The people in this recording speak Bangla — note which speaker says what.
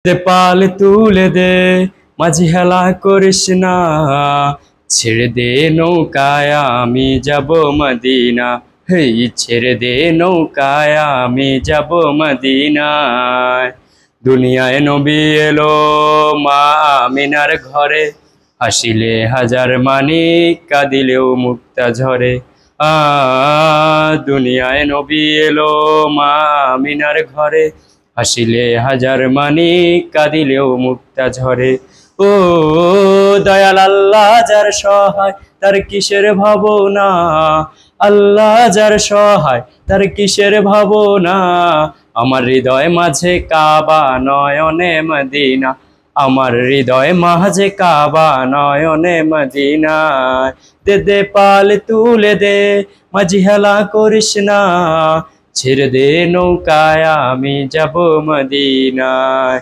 Speaker 1: দে পাল তুলে দে মাঝি হেলা করিস না, ছেড়ে দে নৌকায় আমি যাব মদিনা, হেই ছেড়ে দে নৌকায় আমি যাব মদিনায়। দুনিয়ায় নবী এলো মা আমিনার ঘরে, হাসিলে হাজার মানিক কাঁদিলেও মুক্তা ঝরে। দুনিয়ায় নবী এলো মা আমিনার ঘরে, হাসিলে হাজার মানিক কাঁদিলেও মুক্তা ঝরে। ও দয়াল আল্লাহ যার সহায় তার কিসের ভাবনা, আল্লাহ যার সহায় তার কিসের ভাবনা। আমার হৃদয় মাঝে কাবা নয়নে মদিনা, আমার হৃদয় মাঝে কাবা নয়নে মদিনা। দে দে পাল তুলে দে মাঝি হেলা করিস না, ছেড়ে দে নৌকায় আমি যাব মদিনায়।